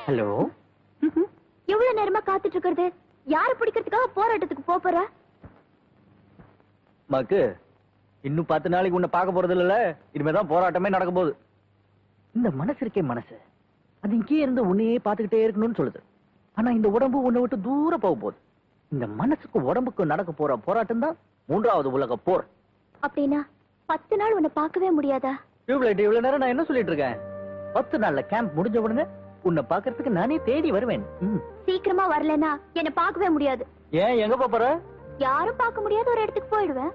Hello. எவ்வளவு நேரமா காத்துட்டு இருக்கிறது? யாரு பிடிக்கிறதுக்காக போராட்டத்துக்கு போற? மக்கு, இன்னும் 10 நாளைக்கு உன்னை பார்க்க போறது இல்ல. இனிமேதான் போராட்டமே நடக்க போகுது. இந்த மனசு இருக்கே மனசு, அது இங்கே இருந்து உன்னையே பார்த்துக்கிட்டே இருக்கணும்னு சொல்லுது. ஆனா இந்த உடம்பு உன்னை விட்டு தூரம் போக போகுது. இந்த மனசுக்கு உடம்புக்கு நடக்க போற போராட்டம் தான் 3வது உலக போர். அப்படின்னா 10 நாள் உன்னை பார்க்கவே முடியாதா? டியூப்லைட், இவ்வளவு நேரம் நான் என்ன சொல்லிட்டு இருக்கேன்? 10 நாள்ல கேம்ப் முடிஞ்ச உடனே உன்னை பாக்குறதுக்கு நானே தேடி வருவேன். சீக்கிரமா வரலனா என்ன பார்க்கவே முடியாது. ஏன், எங்க போற? யாரும் பார்க்க முடியாத ஒரு இடத்துக்கு போயிடுவேன்.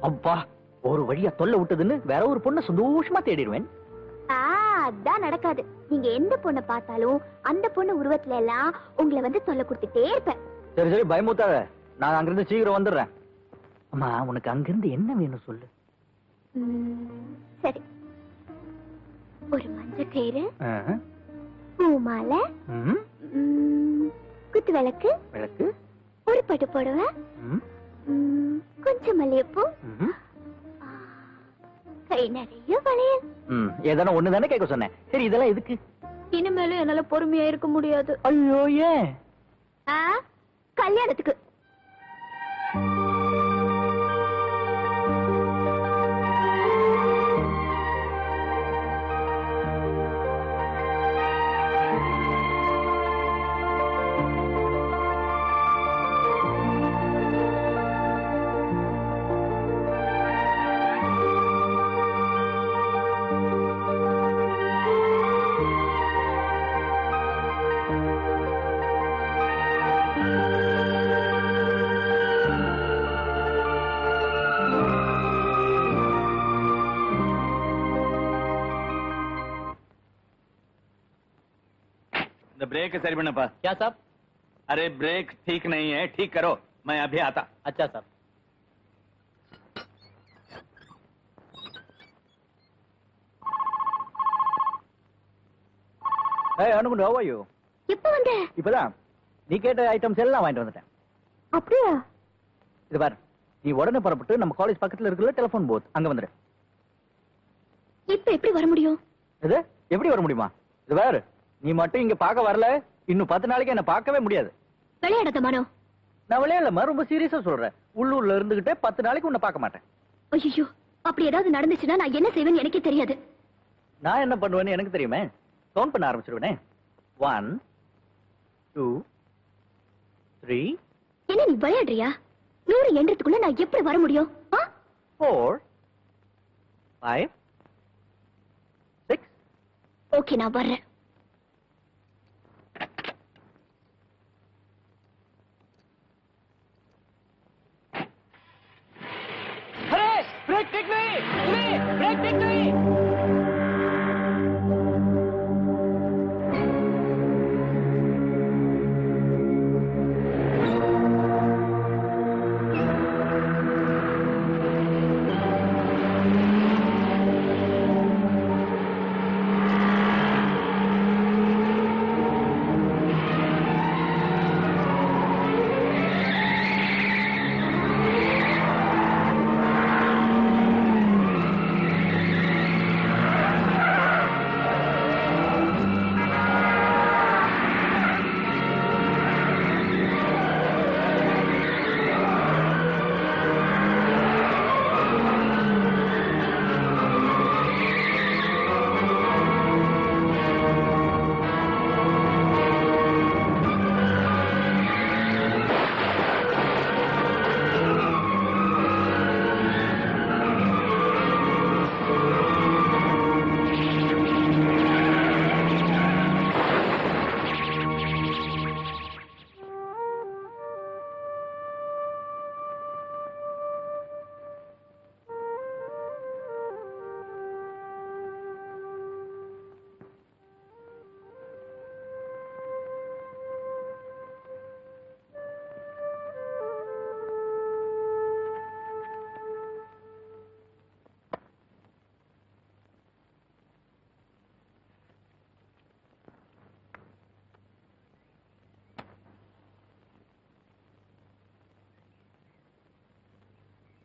அப்பா, ஒரு வழியா தொல்லை விட்டதுன்னு வேற ஒரு பொண்ணை சந்தோஷமா தேடிடுவேன். அதான் நடக்காது. நீங்க எந்த பொண்ணை பார்த்தாலும் அந்த பொண்ணு உருவத்துல எல்லாம் உங்களை வந்து தொல்லை கொடுத்துட்டே இருப்பேன். சரி சரி, பயமுத்தாத. நான் அங்கிருந்து சீக்கிரம் வந்துடுறேன். அம்மா, உனக்கு அங்கிருந்து என்ன வேணும் சொல்லு. சரி, ஒரு மஞ்சள் கயிறு, பூ மாலை, குத்து விளக்கு, ஒரு பட்டு புடவை, கொஞ்சம் மல்லிகைப்பூ, கை நிறைய வளையல். ஏதான ஒண்ணு தானே கேட்க சொன்னேன். சரி, இதெல்லாம் எதுக்கு? இனிமேலும் என்னால பொறுமையா இருக்க முடியாது. ஐயோ, ஏன்? கல்யாணத்துக்கு. ब्रेक सही बनपा। क्या साहब? अरे ब्रेक ठीक नहीं है, ठीक करो, मैं अभी आता। अच्छा साहब। Hey, அனுகுண்டு, how are you? எப்போ வந்த? இப்பதான் நீ கேட்ட ஐட்டம்ஸ் எல்லாம் வாங்கிட்டு வந்துட்டேன். அப்படியா? இது பாரு, நீ உடனே புறப்பட்டு நம்ம காலேஜ் பக்கத்துல இருக்கிற டெலிபோன் பூத் அங்க வந்துடு. இப்ப எப்படி வர முடியும்? இது எப்படி வர முடியுமா? இது பாரு, நீ மட்டும் இங்க பார்க்க வரல, இன்னும் 10 நாளைக்கு என்ன பார்க்கவே முடியாது. விளையாடாத மனோ. நான் விளையாடலமா, ரொம்ப சீரியஸா சொல்றேன். உள்ளூர்ல இருந்துகிட்டே 10 நாளைக்கு உன்னை பார்க்க மாட்டேன். ஐயோ, அப்படி ஏதாவது நடந்துச்சுன்னா நான் என்ன செய்வேன்னு எனக்கே தெரியாது. நான் என்ன பண்ணுவேன்னு எனக்கு தெரியுமே. கவுண்ட் பண்ண ஆரம்பிச்சிருவேனே. 1 2 3. என்ன நீ விளையாடுறியா? 100 எண்றதுக்குள்ள நான் எப்படி வர முடியும்? 4 5 6. ஓகே, நான் வர்றேன். ब्रेक टेक नहीं, ब्रेक टेक नहीं।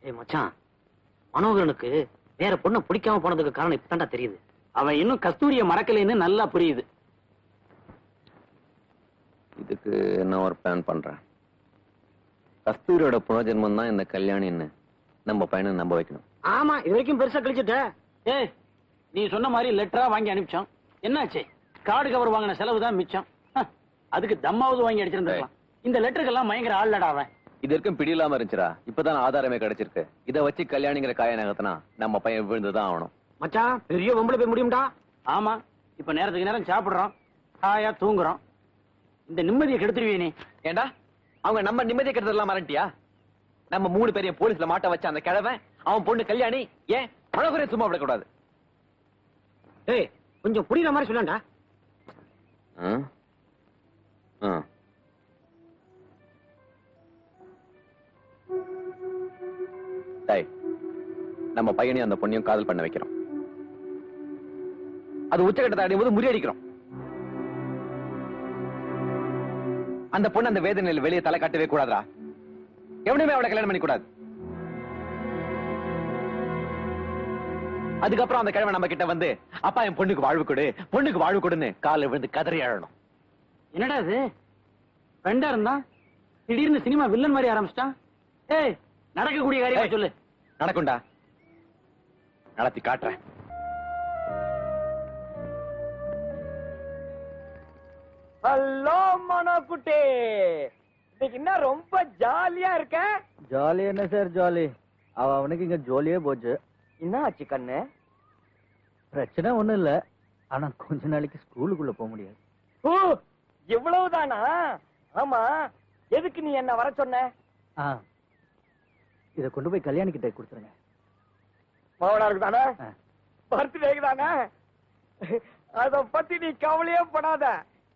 ஏய் மச்சான், மனோகரனுக்கு வேற பொண்ணை பிடிக்காம போனதுக்கு காரணம் இப்பதான்டா தெரியுது. அவன் இன்னும் கஸ்தூரிய மறக்கலைன்னு நல்லா புரியுது. இதுக்கு நான் ஒரு பிளான் பண்றேன். கஸ்தூரியோட புனர்ஜென்மம் தான் இந்த கல்யாணின்னு நம்ம பையனை நம்ப வைக்கணும். ஆமா, இது வரைக்கும் பெருசா கழிச்சுட்ட. ஏய், நீ சொன்ன மாதிரி லெட்டரா வாங்கி அனுப்பிச்சோம். என்னாச்சு? கார்டு கவர் வாங்கின செலவு தான் மிச்சம். அதுக்கு தம்மாவது வாங்கி அடிச்சிருந்துருக்கலாம். இந்த லெட்டருக்கெல்லாம் பயங்கர ஆள்லடா அவன். இது வரைக்கும் பிடி இல்லாம இருந்துச்சுடா. இப்பதான் ஆதாரமே கிடைச்சிருக்கு. இதை வச்சு கல்யாணிங்கிற காய நகர்த்தினா நம்ம பையன் விழுந்துதான் ஆகணும். மச்சான், பெரிய பொம்பளை போய் முடியும்டா. ஆமா, இப்ப நேரத்துக்கு நேரம் சாப்பிடுறோம், ஹாயா தூங்குறோம். இந்த நிம்மதியை கெடுத்துருவியே நீ. ஏண்டா அவங்க நம்ம நிம்மதியை கெடுத்ததெல்லாம் மறந்துட்டியா? நம்ம 3 பேரையும் போலீஸ்ல மாட்ட வச்ச அந்த கிழவன் அவன் பொண்ணு கல்யாணி ஏன் மழை சும்மா விடக்கூடாது? ஏய், கொஞ்சம் புரியுற மாதிரி சொல்லண்டா. நம்ம பையனையும் அந்த பொண்ணையும் காதல் பண்ண வைக்கிறோம். அது உச்சகட்டத்தை அடையும் போது முறியடிக்கிறோம். அந்த பொண்ணு அந்த வேதனையில் வெளியே தலை காட்டவே கூடாதா? எவனுமே அவளை கல்யாணம் பண்ணி கூடாது. அதுக்கப்புறம் அந்த கிழமை நம்ம கிட்ட வந்து அப்பா என் பொண்ணுக்கு வாழ்வு கொடு, பொண்ணுக்கு வாழ்வு கொடுன்னு காலை விழுந்து கதறி அழணும். என்னடா இது? ஃப்ரெண்டா இருந்தா திடீர்னு சினிமா வில்லன் மாதிரி ஆரம்பிச்சிட்டான். ஏய், நடக்கக்கூடிய காரியம் சொல்லு. நடக்கும்டா, நடத்தி காட்டுறேன். ஹலோ மனோகுட்டி, இன்னைக்கு என்ன ரொம்ப ஜாலியா இருக்க? ஜாலி என்ன சார் ஜாலி? அவனுக்கு இங்க ஜோலியே போச்சு. என்ன ஆச்சு கண்ணு? பிரச்சனை ஒண்ணும் இல்ல, ஆனா கொஞ்ச நாளைக்கு ஸ்கூலுக்குள்ள போக முடியாது. ஓ, இவ்வளவுதானா? ஆமா, எதுக்கு நீ என்ன வர சொன்ன? இத கொண்டு போய் கல்யாணி கிட்ட கொடுத்துருங்க. மாவனாருக்கு தானே, பர்த்டேக்கு தானே, அத பத்தி நீ கவலையே படாத.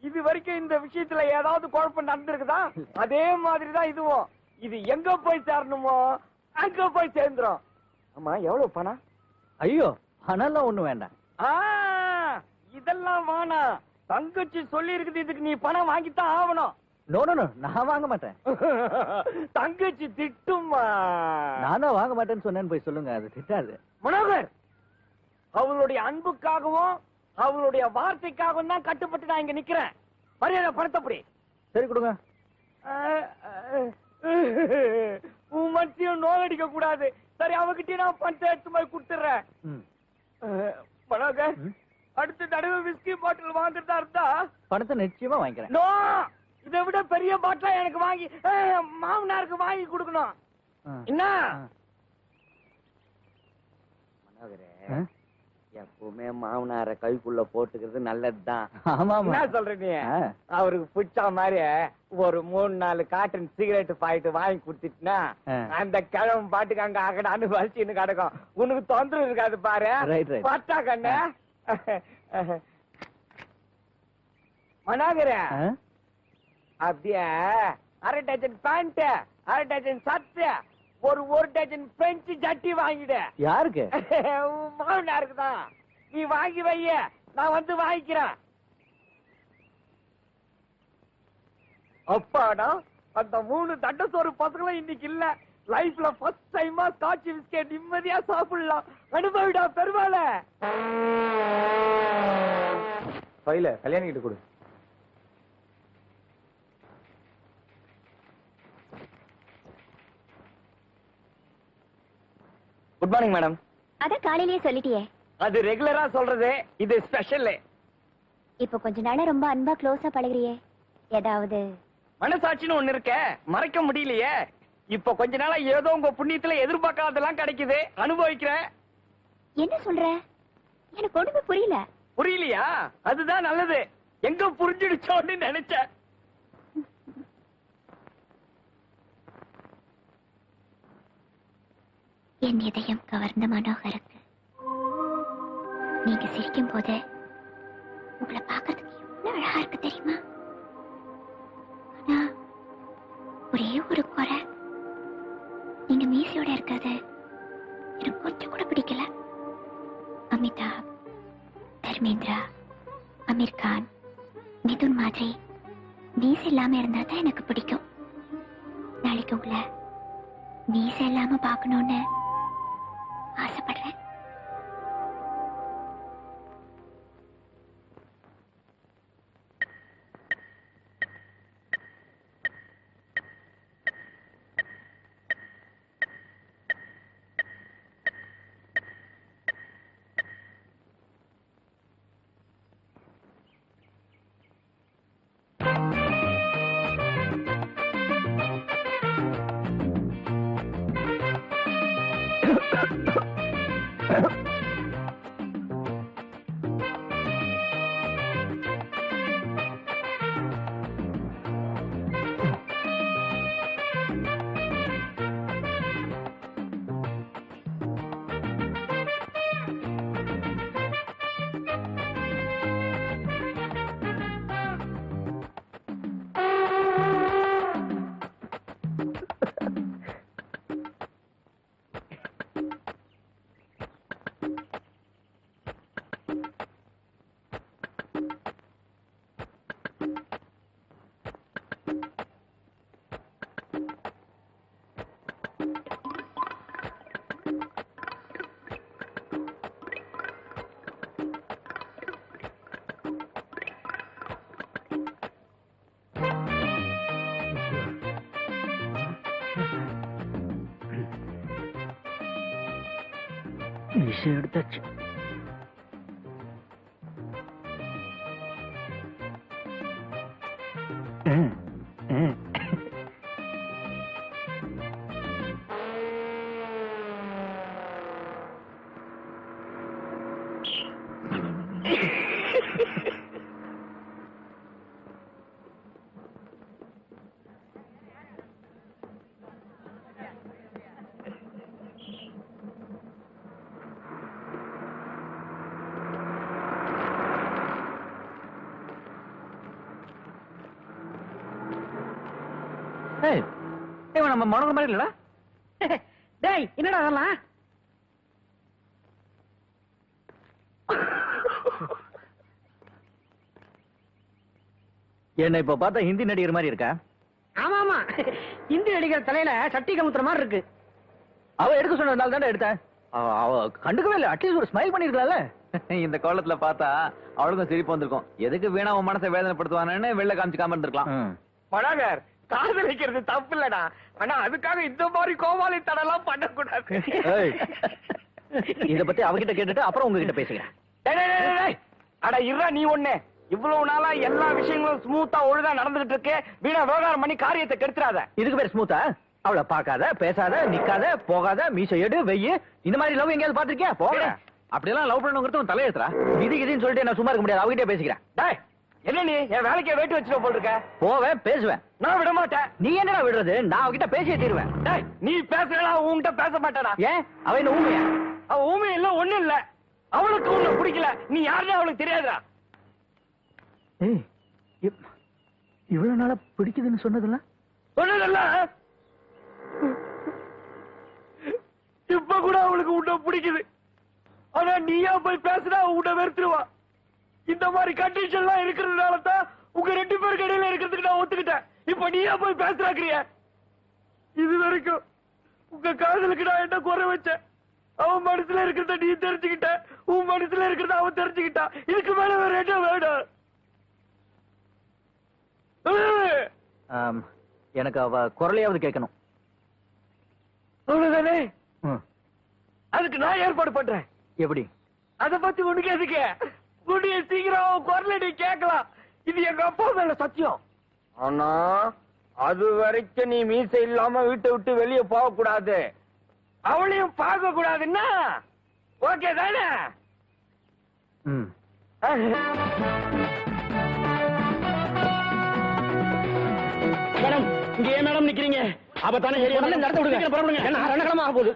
இது வரைக்கும் இந்த விஷயத்துல ஏதாவது குழப்பம் நடந்திருக்குதா? அதே மாதிரிதான் இதுவும். இது எங்க போய் சேரணுமோ அங்க போய் சேர்ந்துரும். ஆமா, எவ்வளவு பணம்? ஐயோ, பணம் எல்லாம் ஒண்ணு வேண்டாம். இதெல்லாம் வேணாம். தங்கச்சி சொல்லி இருக்குது, இதுக்கு நீ பணம் வாங்கித்தான் ஆகணும். நோ நோ நோ, நான் வாங்க மாட்டேன். தங்கச்சி திட்டுமா? நானும் வாங்க மாட்டேன்னு சொன்னேன்னு போய் சொல்லுங்க, அது திட்டாது. மனோகர், அவளுடைய அன்புக்காகவும் அவளுடைய வார்த்தைக்காகவும் தான் கட்டுப்பட்டு நான் இங்க நிக்கிறேன். மரியாதை படுத்தப்படி. சரி கொடுங்க. உன் மனசையும் நோகடிக்க கூடாது. சரி, அவகிட்ட நான் பணத்தை எடுத்து போய் கொடுத்துறேன். மனோகர், அடுத்த தடவை விஸ்கி பாட்டில் வாங்குறதா இருந்தா பணத்தை நிச்சயமா வாங்கிக்கிறேன். நோ, இதை விட பெரிய பாட்டிலா எனக்கு வாங்கி மாமனாருக்கு வாங்கி கொடுக்கணும். என்ன மனோகரே, எப்பவுமே மாமனார கைக்குள்ள போட்டுக்கிறது நல்லதுதான். என்ன சொல்ற நீ? அவருக்கு பிடிச்ச மாதிரி ஒரு 3-4 காட்டன் சிகரெட் பாயிட்டு வாங்கி கொடுத்துட்டுனா அந்த கிழமை பாட்டுக்கு அங்க அகடான்னு வலிச்சுன்னு கிடக்கும். உனக்கு தொந்தரவு இருக்காது பாரு. பட்டா கண்ணு. மனோகர, அப்படியே 1/2 டஜன் பேண்ட், 1/2 டஜன் சட்டை, ஒரு டஜன் பிரெஞ்சு ஜட்டி வாங்கிடு. யாருக்கு? மாமனாருக்கு தான். நீ வாங்கி வைய, நான் வந்து வாங்கிக்கிறேன். அப்பாடா, அந்த 3 தண்டசோறு பசங்களும் இன்னைக்கு இல்ல. லைஃப்ல ஃபர்ஸ்ட் டைமா ஸ்காட்ச் பிஸ்கெட் நிம்மதியா சாப்பிடலாம். அனுபவிடா பெருமாளே. ஃபைல கல்யாணி கிட்ட கொடு. Good morning madam. அத காலையிலேயே சொல்லிட்டியே. அது ரெகுலரா சொல்றது, இது ஸ்பெஷல். இப்ப கொஞ்ச நாளா ரொம்ப அன்பா க்ளோஸா பழகுறியே, ஏதாவது மனசாட்சின்னு ஒண்ணு இருக்க, மறைக்க முடியலையே. இப்ப கொஞ்ச நாளா ஏதோ உங்க புண்ணியத்துல எதிர்பார்க்காதெல்லாம் கிடைக்குது, அனுபவிக்கிறேன். என்ன சொல்ற? எனக்கு ஒண்ணுமே புரியல. புரியலையா? அதுதான் நல்லது. எங்க புரிஞ்சிடுச்சோன்னு நினைச்சேன். என் இதயம் கவர்ந்த மனோகருக்கு நீங்க சிரிக்கும் போது உங்களை பார்க்கறதுக்கு எவ்வளவு அழகா இருக்கு தெரியுமா? ஆனா ஒரே ஒரு குறை, நீங்க மீசையோட இருக்கிறது எனக்கு கொஞ்சம் கூட பிடிக்கல. அமிதாப், தர்மேந்திரா, அமீர் கான், மிதுன் மாதிரி மீசை இல்லாம இருந்தா தான் எனக்கு பிடிக்கும். நாளைக்கு உங்களை மீசை இல்லாம பார்க்கணும்னு ஆசைப்படுறேன். விஷயம் எடுத்தாச்சு. நம்ம மனோகர் மாதிரி இல்லடா. டேய் என்னடா அதெல்லாம்? என்ன இப்ப பார்த்தா ஹிந்தி நடிகர் மாதிரி இருக்கா? ஆமா ஆமா, இந்தி நடிகர் தலையில சட்டி கமுத்துற மாதிரி இருக்கு. அவ எடுக்க சொன்னதுனால தானே எடுத்தேன். அவ கண்டுக்கவே இல்லை. அட்லீஸ்ட் ஒரு ஸ்மைல் பண்ணிருக்கலாம்ல. இந்த கோலத்துல பார்த்தா அவளுக்கும் சிரிப்பு வந்திருக்கும். எதுக்கு வீணா உன் மனசை வேதனைப்படுத்துவானு வெளில காமிச்சுக்காம இருந்திருக்கலாம். மனோகர், காதலிக்கிறது தப்பு இல்லடா, ஆனா அதுக்காக இந்த மாதிரி கோமாளி தடெல்லாம் பண்ணக்கூடாது. இத பத்தி அவகிட்ட கேட்டுட்டு அப்புறம் உங்ககிட்ட பேசுகிறேன். அட இருடா, நீ ஒண்ணு இவ்வளவு நாளா எல்லா விஷயங்களும் ஸ்மூத்தா ஒழுங்கா நடந்துகிட்டு இருக்கு. வீணா விவகாரம் பண்ணி காரியத்தை கெடுத்துறாத. இதுக்கு பேர் ஸ்மூத்தா? அவளை பார்க்காத, பேசாத, நிக்காத, போகாத, மீசை எடு, வெய்யு, இந்த மாதிரி லவ் எங்கேயாவது பாத்திருக்கியா? போக அப்படியெல்லாம் லவ் பண்ணுங்கிறது உன் தலையெழுத்துறா. இது இதுன்னு சொல்லிட்டு நான் சும்மா இருக்க முடியாது. அவகிட்டே பேசிக்கிறேன். டேய், என்ன நீ என் வேலைக்கே வேட்டு வச்சுட்டு போல் இருக்க? போவேன், பேசுவேன். நான் விட மாட்டேன். நீ என்னடா விடுறது? நான் அவகிட்ட பேசியே தீருவேன். டேய், நீ பேசுறா, உன்கிட்ட பேச மாட்டேடா. ஏன்? அவ என்ன ஊமையா? அவ ஊமை இல்ல, ஒண்ணு இல்ல. அவளுக்கு உன்னை பிடிக்கல. நீ யாருன்னு அவளுக்கு தெரியாதுடா. ஏய், இவ்வளவு நாளா பிடிக்குதுன்னு சொன்னதுல சொன்னதல்ல, இப்ப கூட அவளுக்கு உன்னை பிடிக்குது. ஆனா நீயா போய் பேசுனா உன்னை வெறுத்துருவா. இந்த மாதிரி கண்டிஷன் எல்லாம் இருக்கிறதுனால தான் உங்க 2 பேருக்கு இடையில இருக்கிறதுக்கு நான் ஒத்துக்கிட்டேன். இப்ப நீயா போய் பேசுறாக்கிறிய. இது வரைக்கும் உங்க காதலுக்கு நான் என்ன குறை வச்சேன்? அவன் மனசுல இருக்கிறத நீ தெரிஞ்சுக்கிட்ட, உன் மனசுல இருக்கிறத அவன் தெரிஞ்சுக்கிட்டா. இதுக்கு மேல வேற என்ன வேணும்? எனக்கு அவ குரலையாவது கேட்கணும். அவ்வளவுதானே? அதுக்கு நான் ஏற்பாடு பண்றேன். எப்படி? அத பத்தி உனக்கு எதுக்கு? உன்னைய சீக்கிரம் குரல நீ கேட்கலாம். இது எங்க அப்பா மேல சத்தியம். ஆனா அது வரைக்கும் நீ மீசை இல்லாம வீட்டை விட்டு வெளியே போக கூடாது. அவளையும் பார்க்க கூடாதுன்னா ஓகே தானே? மேடம், இங்க ஏன் மேடம் நிக்கிறீங்க? அப்பதானே நடத்த விடுங்க. புறப்படுங்க. என்ன ரணகலமா ஆக போகுது.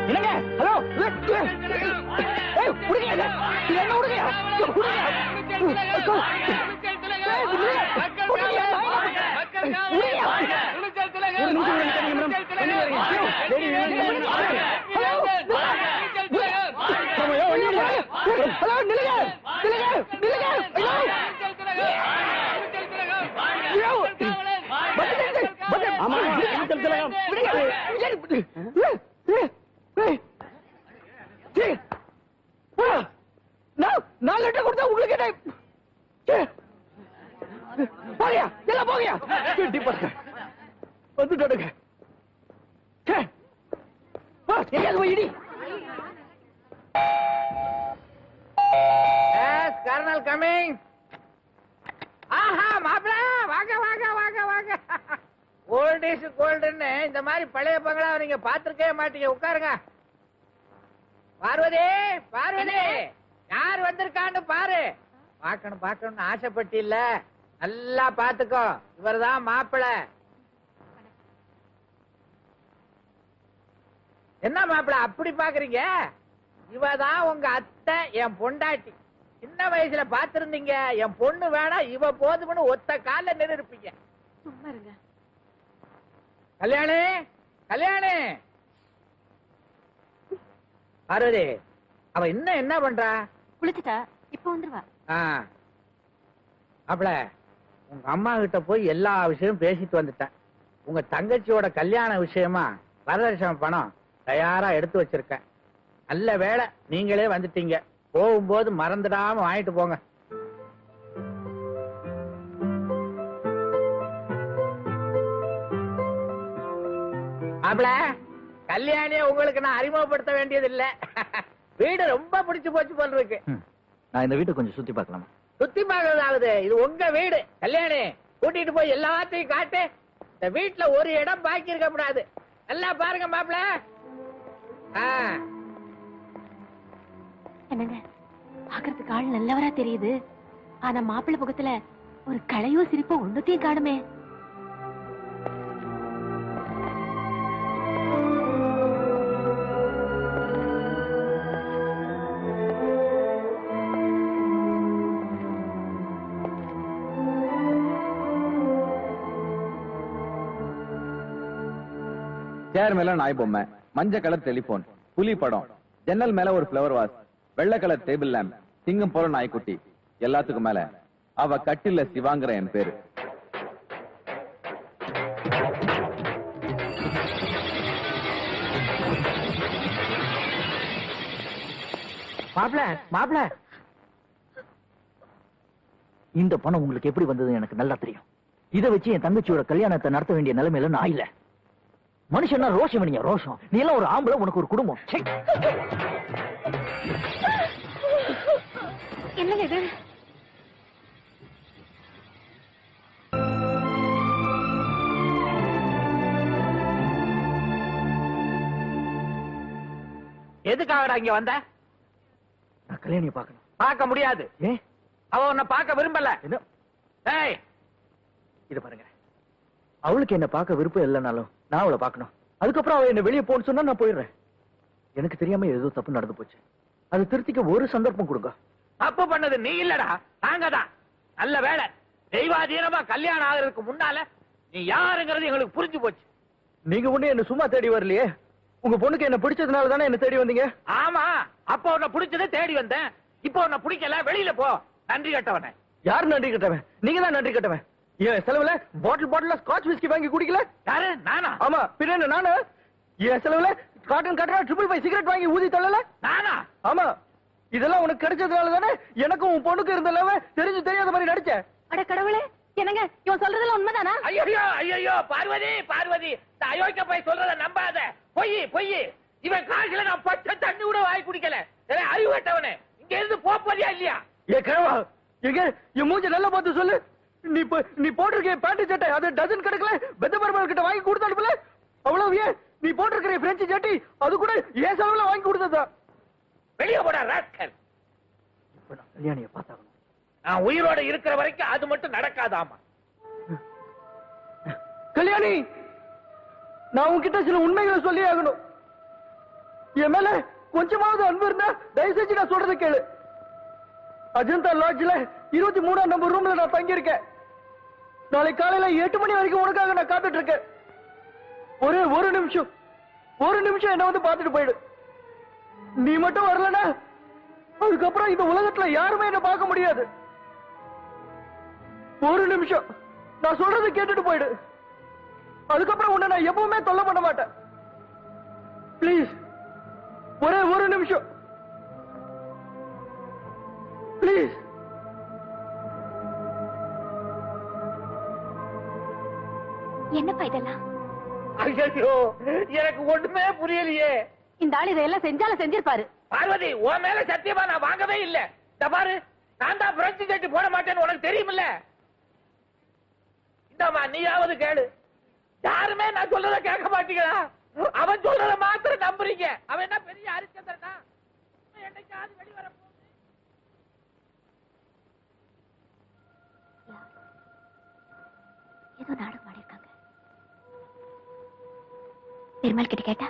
என்னங்க? ஹலோ, போங்கயா கெட்டி பாருங்க வந்துட்டாடுங்க எங்கேயாவது போய் இடி கர்னல் கமிங். ஆஹா மாப்பிள வாங்க வாங்க வாங்க வாங்க. ஓல்ட் இஸ் கோல்டுன்னு இந்த மாதிரி பழைய பங்களா நீங்க பாத்துருக்கவே மாட்டீங்க. உட்காருங்க. பார்வதி பார்வதி யார் வந்திருக்கான்னு பாரு. பாக்கணும் பாக்கணும்னு ஆசைப்பட்டு இல்ல, நல்லா பாத்துக்கோ. இவர்தான் மாப்பிள. என்ன மாப்பிள அப்படி பாக்குறீங்க? இவதான் உங்க அத்தை, என் பொண்டாட்டி. சின்ன வயசுல பாத்திருந்தீங்க. என் பொண்ணு வேணா இவ போதும்னு ஒத்த கால நிறுப்பீங்க. சும்மா இருங்க. கல்யாணி கல்யாணி. பார்வதி அவ இன்னும் என்ன பண்றா? குளிச்சுட்டா இப்ப வந்துருவா. மாப்பிள உங்க அம்மா கிட்ட போய் எல்லா விஷயமும் பேசிட்டு வந்துட்டேன். உங்க தங்கச்சியோட கல்யாண விஷயமா வரதட்சணை பணம் தயாரா எடுத்து வச்சிருக்கேன். நல்ல வேளை நீங்களே வந்துட்டீங்க. போகும்போது மறந்துடாம வாங்கிட்டு போங்க. மாப்பிள கல்யாணிய உங்களுக்கு நான் அறிமுகப்படுத்த வேண்டியது இல்ல. வீடு ரொம்ப பிடிச்சு போச்சு போல இருக்கு. நான் இந்த வீட்டை கொஞ்சம் சுத்தி பார்க்கலாமா? சுத்தி பார்க்கறதாவது இது உங்க வீடு. கல்யாணி கூட்டிட்டு போய் எல்லாத்தையும் காட்டு. இந்த வீட்டுல ஒரு இடம் பாக்கி இருக்க கூடாது. நல்லா பாருங்க மாப்பிள. என்னங்க பாக்குறதுக்கு ஆள் நல்லவரா தெரியுது. ஆனா மாப்பிள்ளை முகத்துல ஒரு களையோ சிரிப்போ ஒண்ணுத்தையும் காணுமே. சேர் மேல நாய் பொம்மை, மஞ்சள் கலர் டெலிபோன், புலி படம், ஜன்னல் மேல ஒரு பிளவர் வாஸ், வெள்ளை கலர் டேபிள் லேம்ப், சிங்கம் போல நாய்க்குட்டி, எல்லாத்துக்கும் மேல அவ கட்டில சிவாங்கிற என் பேரு. மாப்பிள மாப்பிள இந்த பணம் உங்களுக்கு எப்படி வந்தது எனக்கு நல்லா தெரியும். இதை வச்சு என் தங்கச்சியோட கல்யாணத்தை நடத்த வேண்டிய நிலைமையில நான் இல்ல. மனுஷன்னா ரோஷம் வேணியா ரோஷம். நீ எல்லாம் ஒரு ஆம்பளை, உனக்கு ஒரு குடும்பம். என்னங்க இது? எதுக்காகடா இங்க வந்த? நான் கல்யாணியை பார்க்கணும். பார்க்க முடியாது. ஏன்? அவ உன்னை பார்க்க விரும்பல. ஏய் இது பாருங்க, அவளுக்கு என்ன பார்க்க விருப்பம் இல்லைனாலும் நான் அவளை பார்க்கணும். அதுக்கப்புறம் அவ என்ன வெளியே போன்னு சொன்னா நான் போயிடுறேன். எனக்கு தெரியாம ஏதோ தப்பு நடந்து போச்சு. அது திருத்திக்க ஒரு சந்தர்ப்பம் கொடுங்க. தப்பு பண்ணது நீ இல்லடா, நாங்க தான். நல்ல வேலை தெய்வாதீனமா கல்யாணம் ஆகிறதுக்கு முன்னால நீ யாருங்கிறது எங்களுக்கு புரிஞ்சு போச்சு. நீங்க ஒண்ணு என்ன சும்மா தேடி வரலையே. உங்க பொண்ணுக்கு என்ன பிடிச்சதுனால தானே என்ன தேடி வந்தீங்க. ஆமா, அப்ப உன்னை பிடிச்சதை தேடி வந்தேன். இப்ப உன்னை பிடிக்கல, வெளியில போ. நன்றி கட்டவனே. யார் நன்றி கட்டவன்? நீங்க தான் நன்றி கட்டவன். என் செலவுல பாட்டில் ஸ்காட்ச் விஸ்கி வாங்கி குடிக்கல. யாரு? நானா? ஆமா, பின்ன என்ன நானு? என் செலவுல காட்டன் கட்டா 555 சிகரெட் வாங்கி ஊதி தள்ளல. நானா? ஆமா, இதெல்லாம் உனக்கு கிடைச்சதுனால தானே எனக்கும் உன் பொண்ணுக்கு இருந்த லவ் தெரிஞ்சு தெரியாத மாதிரி நடிச்ச. அட கடவுளே, என்னங்க இவன் சொல்றதெல்லாம் உண்மைதானா? ஐயோ ஐயோ பார்வதி பார்வதி, இந்த அயோக்கிய போய் சொல்றத நம்பாத. பொய் பொய். இவன் காசுல நான் பச்சை தண்ணி கூட வாங்கி குடிக்கல. அறிவு கட்டவனே, இங்க இருந்து போறியா இல்லையா? ஏ கிழவா, எங்க என் மூஞ்ச நல்லா பார்த்து சொல்லு. நீ போட்டிருக்க பேண்ட் சட்டை அது டஜன் கணக்குல பெத்தபர்மல் கிட்ட வாங்கி கொடுத்து அனுப்பல. அவ்வளவு ஏன் நீ போட்டிருக்கிற பிரெஞ்சு சட்டி அது கூட ஏன் செலவுல வாங்கி கொடுத்ததா? வெளியே போடா ராஸ்கல். இப்ப நான் கல்யாணியை பார்த்தாகணும். நான் உயிரோட இருக்கிற வரைக்கும் அது மட்டும் நடக்காதாமா. கல்யாணி, நான் உன்கிட்ட சில உண்மைகளை சொல்லி ஆகணும். என் மேல கொஞ்சமாவது அன்பு இருந்தா தயவு செஞ்சு நான் சொல்றதை கேளு. அஜந்தா லாட்ஜ்ல 23ஆம் நம்பர் ரூம்ல நான் தங்கி இருக்கேன். நாளை காலையில 8 மணி வரைக்கும் உனக்காக நான் காத்துட்டு இருக்கேன். ஒரே ஒரு நிமிஷம் என்ன வந்து பார்த்துட்டு போயிடு. நீ மட்டும் வரலனா அதுக்கப்புறம் இந்த உலகத்துல யாருமே என்ன பார்க்க முடியாது. ஒரு நிமிஷம் நான் சொல்றதை கேட்டுட்டு போயிடு. அதுக்கப்புறம் உன்னை நான் எப்பவுமே தொல்லை பண்ண மாட்டேன். பிளீஸ், ஒரே ஒரு நிமிஷம் பிளீஸ். என்னப்பா இதெல்லாம்? ஐயோ, எனக்கு ஒண்ணுமே புரியலையே. இந்த ஆள் இதையெல்லாம் செஞ்சாலும் செஞ்சிருப்பாரு. பார்வதி, உன் மேல சத்தியமா நான் வாங்கவே இல்ல. இந்த பாரு, நான் தான் பிரெஞ்சு சட்டி போட மாட்டேன்னு உனக்கு தெரியுமில்ல. இந்தம்மா, நீயாவது கேளு. யாருமே நான் சொல்றத கேட்க மாட்டீங்களா? அவன் சொல்றத மாத்திரம் நம்புறீங்க. அவன் என்ன பெரிய ஹரிச்சந்திரனா? என்னைக்காவது வெளிவர போகுது. ஏதோ நாடகம் ஆடிருக்காங்க. பெருமாள் கிட்ட கேட்டா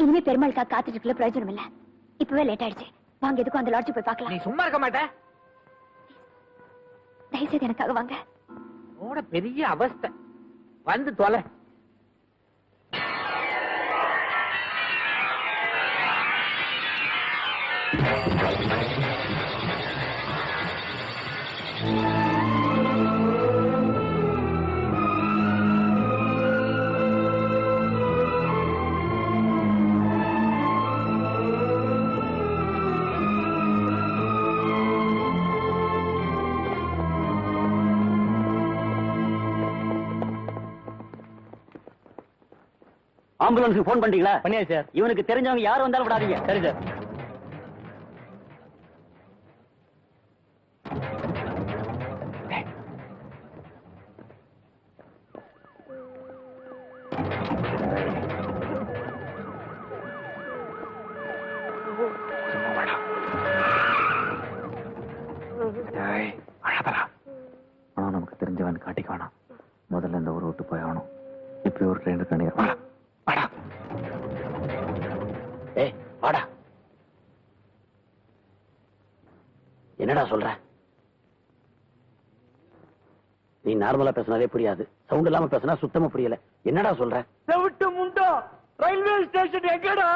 இனிமே பெருமாளுக்கா காத்துட்டு இருக்கல பிரயோஜனம் இல்ல. இப்பவே லேட் ஆயிடுச்சு. வாங்க, எதுக்கும் அந்த லாட்ஜ் போய் பார்க்கலாம். நீ சும்மா இருக்க மாட்ட. தயவுசெய்து எனக்காக வாங்க. உன்னோட பெரிய அவஸ்தை. வந்து தொலை. ஆம்புலன்ஸுக்கு போன் பண்றீங்களா? பண்ணியா சார்? இவனுக்கு தெரிஞ்சவங்க யார் வந்தாலும் விடாதீங்க. சரி சார். ஆனா நமக்கு தெரிஞ்சவன் காட்டிக்க வேணாம். முதல்ல இந்த ஊரை விட்டு போய் ஆகணும். இப்படி ஒரு ட்ரெயின் கண்டிப்பா. ஏய், வாடா. என்னடா சொல்ற? நீ நார்மலா பேசினாலே புரியாது. சவுண்ட் இல்லாம பேசினா சுத்தமா புரியல. என்னடா சொல்ற? செவிட்டு முண்டா, ரயில்வே ஸ்டேஷன் எங்கடா?